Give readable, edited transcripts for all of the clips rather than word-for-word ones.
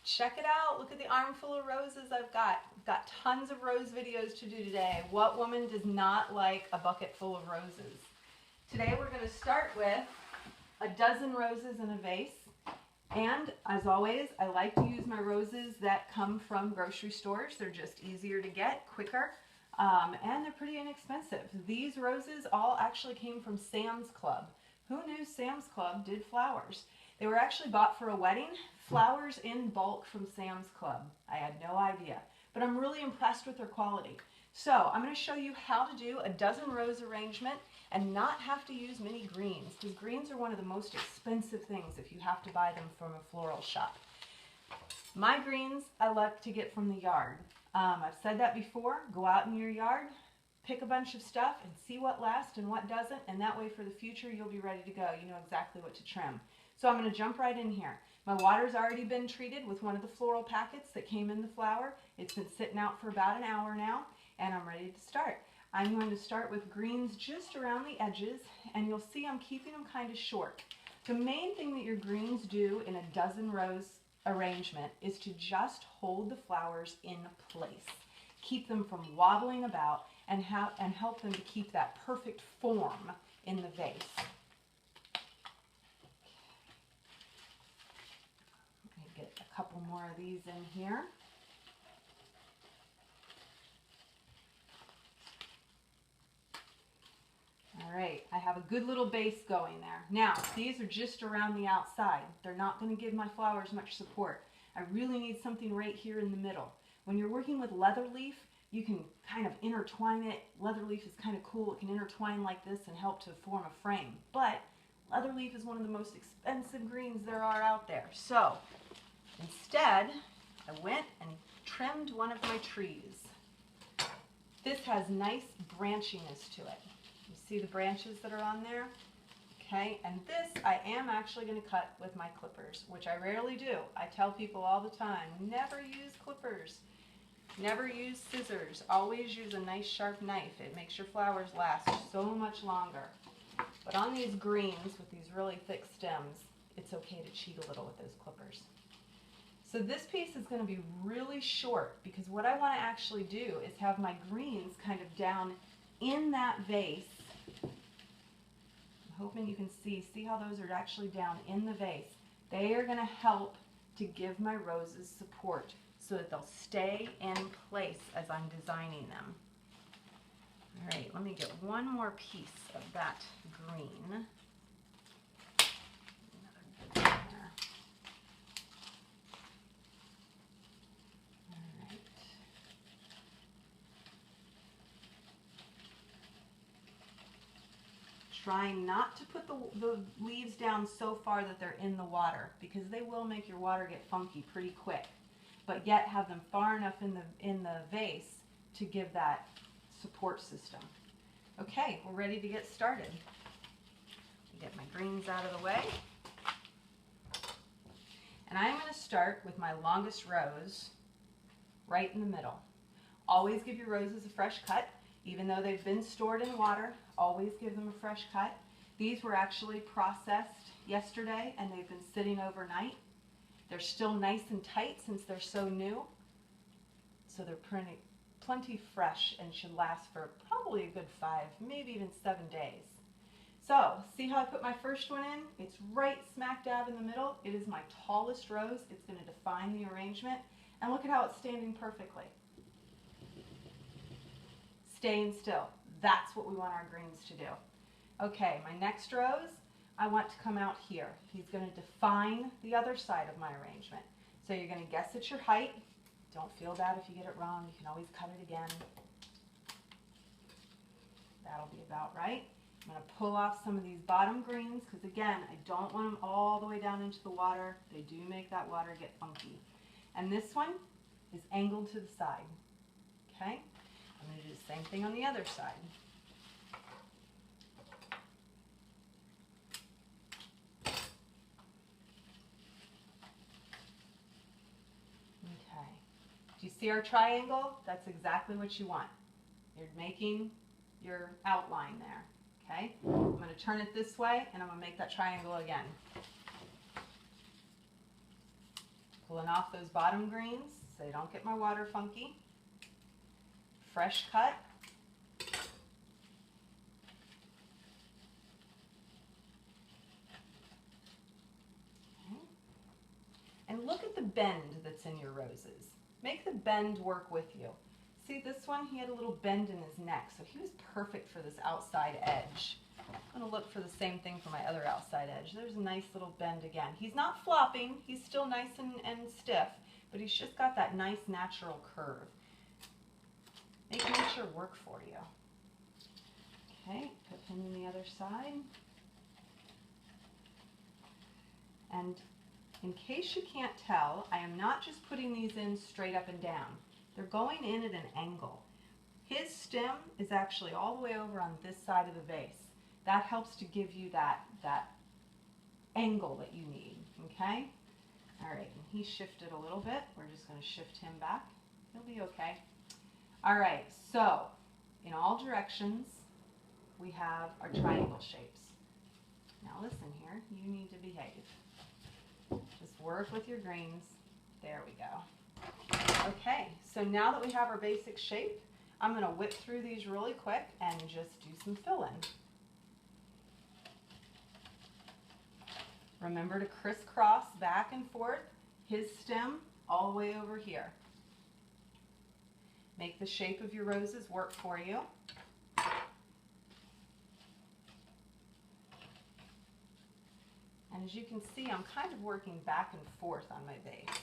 Check it out. Look at the armful of roses I've got. I've got tons of rose videos to do today. What woman does not like a bucket full of roses? Today we're going to start with a dozen roses in a vase. And as always, I like to use my roses that come from grocery stores. They're just easier to get, quicker, and they're pretty inexpensive. These roses all actually came from Sam's Club. Who knew Sam's Club did flowers? They were actually bought for a wedding, flowers in bulk from Sam's Club. I had no idea, but I'm really impressed with their quality. So I'm going to show you how to do a dozen rose arrangement and not have to use many greens, because greens are one of the most expensive things if you have to buy them from a floral shop. My greens I like to get from the yard. I've said that before. Go out in your yard, pick a bunch of stuff and see what lasts and what doesn't, and that way for the future you'll be ready to go. You know exactly what to trim. So I'm going to jump right in here. My water's already been treated with one of the floral packets that came in the flower. It's been sitting out for about an hour now, and I'm ready to start. I'm going to start with greens just around the edges, and you'll see I'm keeping them kind of short. The main thing that your greens do in a dozen rose arrangement is to just hold the flowers in place. Keep them from wobbling about and help them to keep that perfect form in the vase. Get a couple more of these in here. All right, I have a good little base going there. Now, these are just around the outside. They're not going to give my flowers much support. I really need something right here in the middle. When you're working with leather leaf, you can kind of intertwine it. Leather leaf is kind of cool. It can intertwine like this and help to form a frame. But leather leaf is one of the most expensive greens there are out there. So instead, I went and trimmed one of my trees. This has nice branchiness to it. You see the branches that are on there? Okay, and this I am actually going to cut with my clippers, which I rarely do. I tell people all the time, never use clippers. Never use scissors. Always use a nice sharp knife. It makes your flowers last so much longer. But on these greens with these really thick stems, it's okay to cheat a little with those clippers. So this piece is going to be really short because what I want to actually do is have my greens kind of down in that vase. I'm hoping you can see how those are actually down in the vase. They are going to help to give my roses support so that they'll stay in place as I'm designing them. All right, let me get one more piece of that green. Trying not to put the leaves down so far that they're in the water, because they will make your water get funky pretty quick, but yet have them far enough in the vase to give that support system. Okay, we're ready to get started. Get my greens out of the way. And I'm going to start with my longest rose right in the middle. Always give your roses a fresh cut. Even though they've been stored in water, always give them a fresh cut. These were actually processed yesterday and they've been sitting overnight. They're still nice and tight since they're so new. So they're plenty fresh and should last for probably a good 5, maybe even 7 days. So, see how I put my first one in? It's right smack dab in the middle. It is my tallest rose. It's going to define the arrangement. And look at how it's standing perfectly. Staying still. That's what we want our greens to do. Okay, my next rose, I want to come out here. He's going to define the other side of my arrangement. So you're going to guess at your height. Don't feel bad if you get it wrong. You can always cut it again. That'll be about right. I'm going to pull off some of these bottom greens because, again, I don't want them all the way down into the water. They do make that water get funky. And this one is angled to the side. Okay? I'm going to do the same thing on the other side. Okay. Do you see our triangle? That's exactly what you want. You're making your outline there. Okay? I'm going to turn it this way and I'm going to make that triangle again. Pulling off those bottom greens so they don't get my water funky. Fresh cut. Okay. And look at the bend that's in your roses. Make the bend work with you. See this one, he had a little bend in his neck, so he was perfect for this outside edge. I'm going to look for the same thing for my other outside edge. There's a nice little bend again. He's not flopping, he's still nice and stiff, but he's just got that nice natural curve. Make nature work for you. Okay, put him on the other side. And in case you can't tell, I am not just putting these in straight up and down. They're going in at an angle. His stem is actually all the way over on this side of the vase. That helps to give you that angle that you need, okay? All right, and he shifted a little bit. We're just going to shift him back. He'll be okay. All right, so in all directions, we have our triangle shapes. Now listen here, you need to behave. Just work with your greens. There we go. Okay, so now that we have our basic shape, I'm going to whip through these really quick and just do some fill-in. Remember to crisscross back and forth his stem all the way over here. Make the shape of your roses work for you. And as you can see, I'm kind of working back and forth on my vase.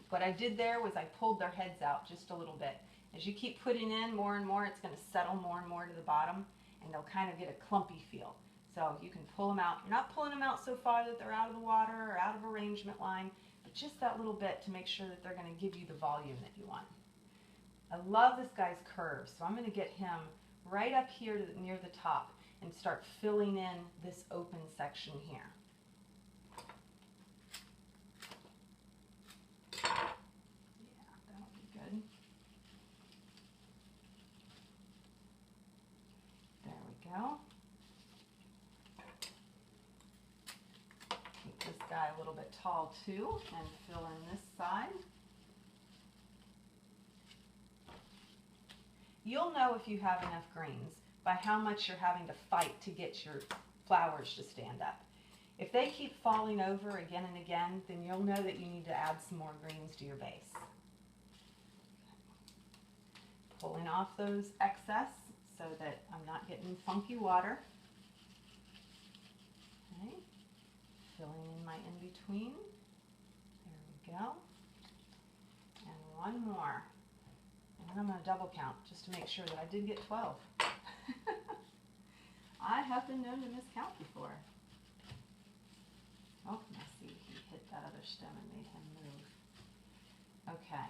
What I did there was I pulled their heads out just a little bit. As you keep putting in more and more, it's going to settle more and more to the bottom, and they'll kind of get a clumpy feel. So you can pull them out. You're not pulling them out so far that they're out of the water or out of arrangement line, but just that little bit to make sure that they're going to give you the volume that you want. I love this guy's curve, so I'm going to get him right up here to near the top and start filling in this open section here. Go. Keep this guy a little bit tall too and fill in this side. You'll know if you have enough greens by how much you're having to fight to get your flowers to stand up. If they keep falling over again and again, then you'll know that you need to add some more greens to your base. Pulling off those excess so that I'm not getting funky water. Okay. Filling in my in-between. There we go. And one more. And then I'm going to double count just to make sure that I did get 12. I have been known to miscount before. Oh, I see he hit that other stem and made him move. Okay.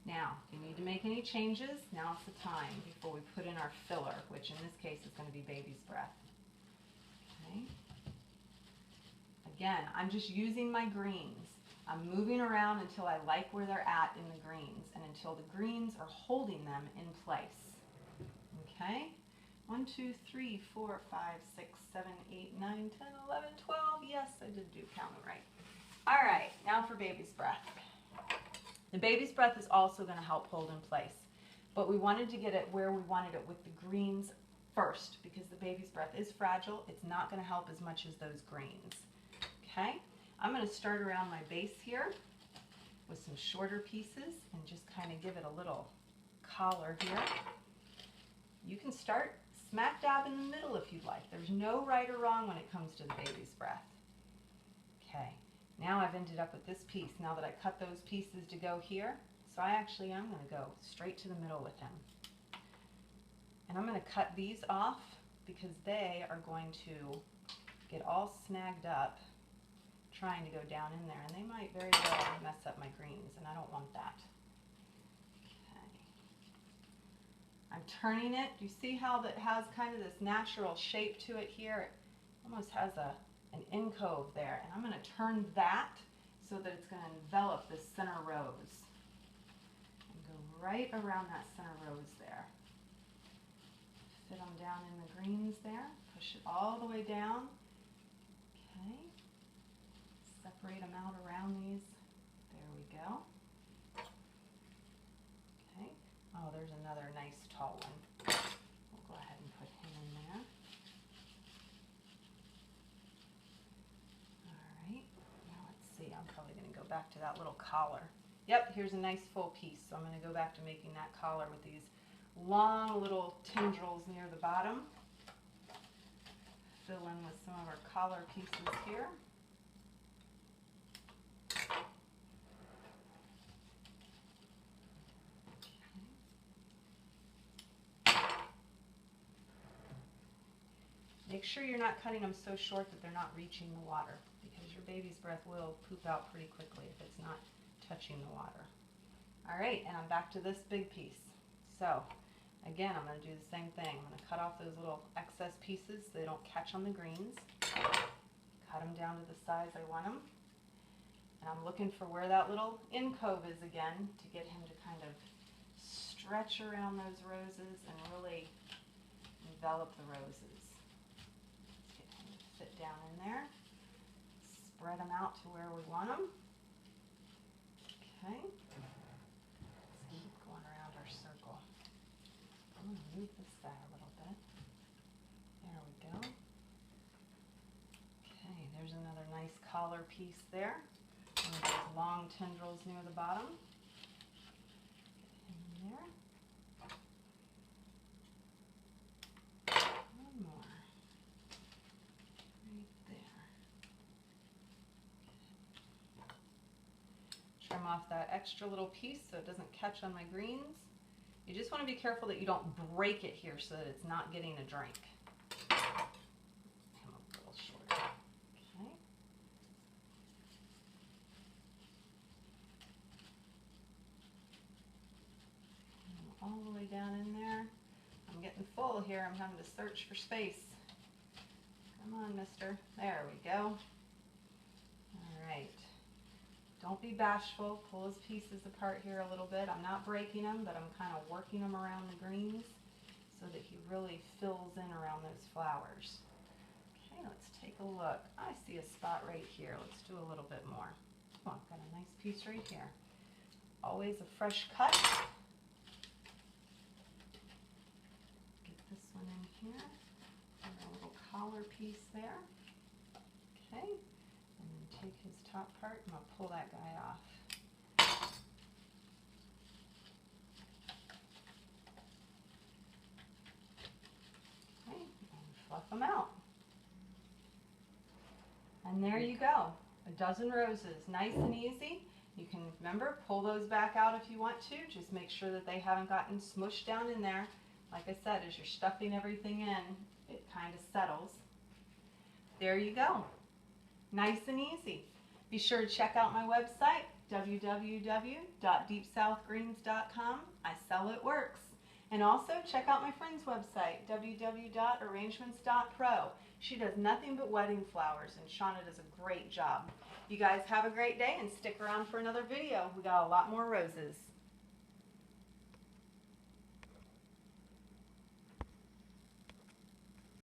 Now, if you need to make any changes, now's the time before we put in our filler, which in this case is going to be baby's breath. Okay. Again, I'm just using my greens. I'm moving around until I like where they're at in the greens and until the greens are holding them in place. Okay. 1, 2, 3, 4, 5, 6, 7, 8, 9, 10, 11, 12. Yes, I did do counting right. All right, now for baby's breath. The baby's breath is also going to help hold in place, but we wanted to get it where we wanted it with the greens first because the baby's breath is fragile. It's not going to help as much as those greens. Okay, I'm going to start around my base here with some shorter pieces and just kind of give it a little collar here. You can start smack dab in the middle if you'd like. There's no right or wrong when it comes to the baby's breath. Okay. Now I've ended up with this piece, now that I cut those pieces to go here. So I actually am going to go straight to the middle with him. And I'm going to cut these off because they are going to get all snagged up trying to go down in there. And they might very well mess up my greens, and I don't want that. Okay. I'm turning it. Do you see how that has kind of this natural shape to it here? It almost has an incove there, and I'm going to turn that so that it's going to envelop this center rose. right around that center rose there. Fit them down in the greens there. Push it all the way down. Okay. Separate them out around these. There we go. Okay. Oh, there's another nice tall one. We'll go ahead and put him in there. All right. Now let's see. I'm probably going to go back to that little collar. Yep, here's a nice full piece. So I'm going to go back to making that collar with these long little tendrils near the bottom. Fill in with some of our collar pieces here. Make sure you're not cutting them so short that they're not reaching the water, because your baby's breath will poop out pretty quickly if it's not touching the water. All right, and I'm back to this big piece. So again, I'm going to do the same thing. I'm going to cut off those little excess pieces so they don't catch on the greens. Cut them down to the size I want them. And I'm looking for where that little incove is again to get him to kind of stretch around those roses and really envelop the roses. Get him to fit down in there. Spread them out to where we want them. Okay. Let's keep going around our circle. I'm going to move this guy a little bit. There we go. Okay, there's another nice collar piece there. One of those long tendrils near the bottom. In there. One more. Right there. Trim off that extra little piece so it doesn't catch on my greens. You just want to be careful that you don't break it here so that it's not getting a drink. Come a little shorter. Okay. And all the way down in there. I'm getting full here. I'm having to search for space. Come on, mister. There we go. All right. Don't be bashful. Pull his pieces apart here a little bit. I'm not breaking them, but I'm kind of working them around the greens so that he really fills in around those flowers. Okay, let's take a look. I see a spot right here. Let's do a little bit more. Oh, I've got a nice piece right here. Always a fresh cut. Get this one in here. And a little collar piece there. Okay. And then take his top part and I'll pull that guy off. Okay, and fluff them out. And there you go, a dozen roses, nice and easy. You can, remember, pull those back out if you want to. Just make sure that they haven't gotten smushed down in there. Like I said, as you're stuffing everything in, it kind of settles. There you go. Nice and easy. Be sure to check out my website, www.deepsouthgreens.com. I sell it works. And also check out my friend's website, www.arrangements.pro. She does nothing but wedding flowers, and Shauna does a great job. You guys have a great day and stick around for another video. We got a lot more roses.